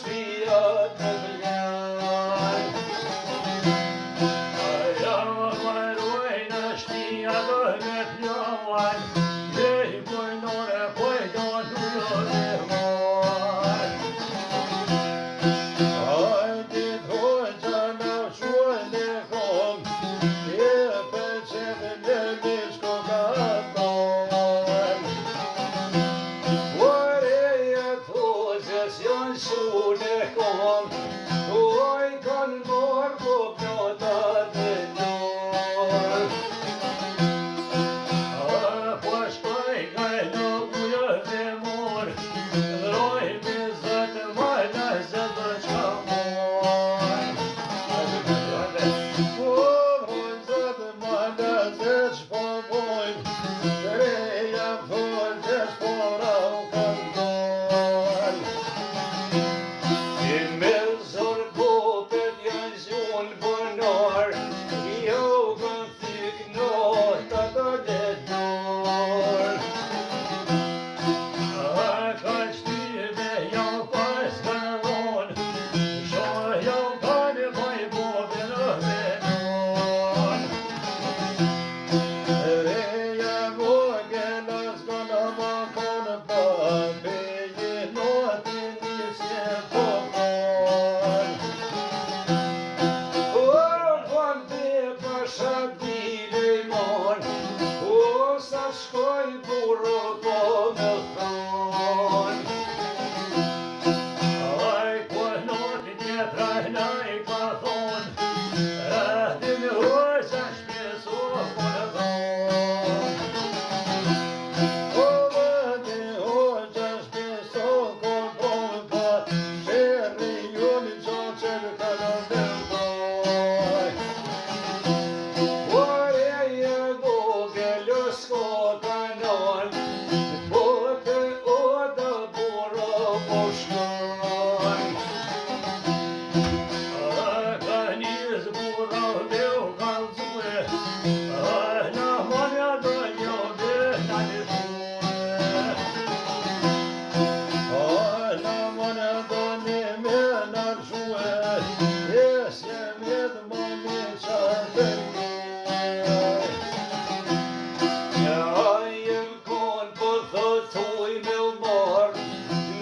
shpia të vlen. Aja maroj në shpia të me plovan, je I kujnore pojdo dujo me man. Hajde t'hoqa në shuën e kom, je pëqet në mishko ka ban. Oreja t'hozës janë shuën e kom, oj kanë morë po plotat e nërë. Po shkoj kaj në ujë dhe morë, dhroj me zëtë majna zëtë qka morë. Po vroj zëtë majna zëtë qpa bojnë, reja thoi që shpora u kanë dorë. I me zorë kopet janë zhunë bënar, jo kën thyk nota të detor. Ka shtyve janë pas kanë vonë, shoh janë kanë baj bobe në menon. Reja vogën as kanë ma kanë pa, peje notin nisje po kanë. O kanë te pasha dile I mon, o sa shkoj burro po me thonë. Aj po noti tjetra I ka thonë, ti me hoqa shpeso po në thonë. O vëti hoqa shpeso ko po në pa, shërri joni qoqër ka në dëmbaj. Oreja vogël s'ko kanon, po të oda burro po shkon. Ka njës burro dhe u kalzue, në manja do një dhe në një shue. Në manja do një me në shue, jesje mjet më një qatë Ajem kon po thotoj me u marë,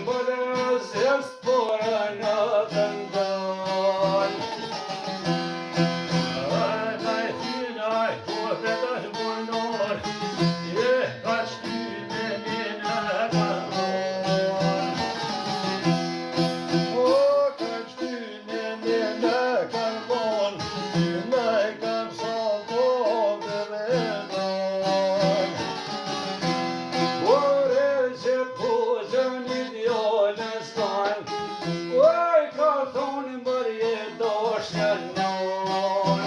mbëre zes pora në të ndan. Kaj thinaj po vetën burnor, je ka shtyve mine kanon. O ka shtyve mine kanon, me kam sa bobe vedon. Ore që pozën ideale s'kan, oj ka thonë mbërje dosh një non.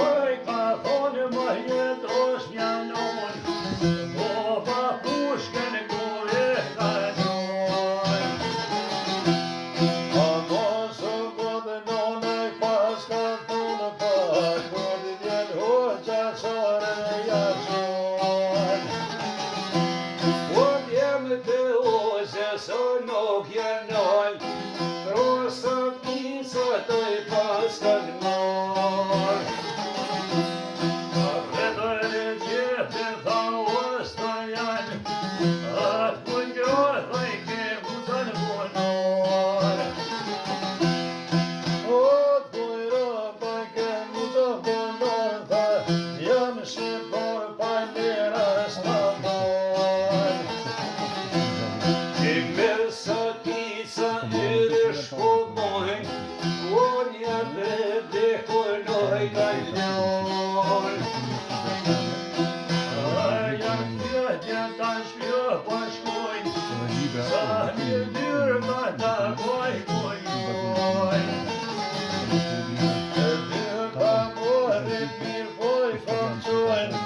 Oj ka thonë mbërje dosh një non, po pa pushken gore ka non. A mos o godë none pas ka thonë pa, kodi vjen hoqa qare jashon. O djem të ose së nuk jenoj, rosë pisa të I pas kanë marë. Vetër e gjepë tha os të janë, atë pungjot dhe I ke mutën punor. O të pujra pa ke mutë punor, tha jam shqiptar pa njëra s'tamon. I me sa pisa edhe shpomojnë, o një bebe kërnoj ka ljon. Jam tjetja ta shpjo pa shkojnë, sa një dyrë ma ta koj. Dyrka morit mirë poj famqojnë,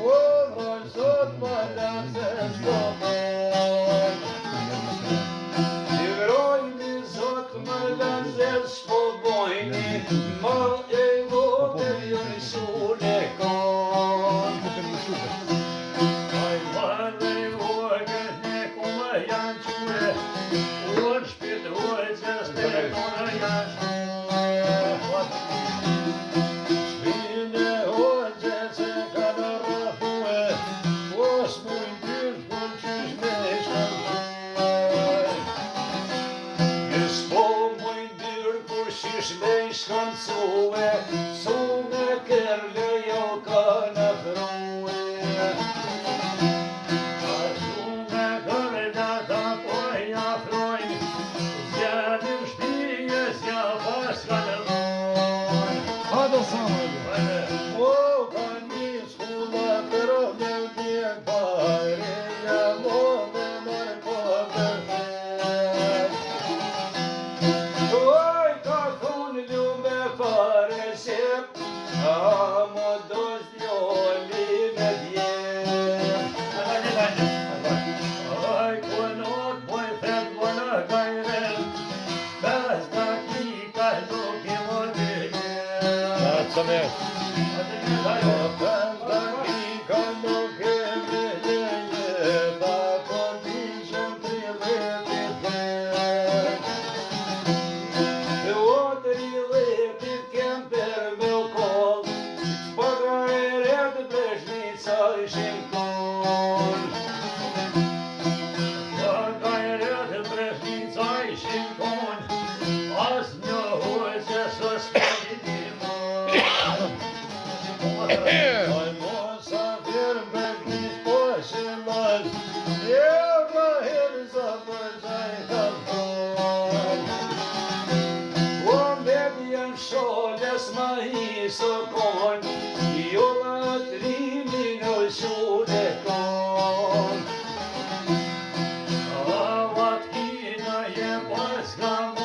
o vroj sot ma lasë shpomojnë. Livroj mi zot ma lasë shpomojnë, ma e vogël jën shune kon. Aj ma dhe vogël ne kuma janë qure, Avat kina je pas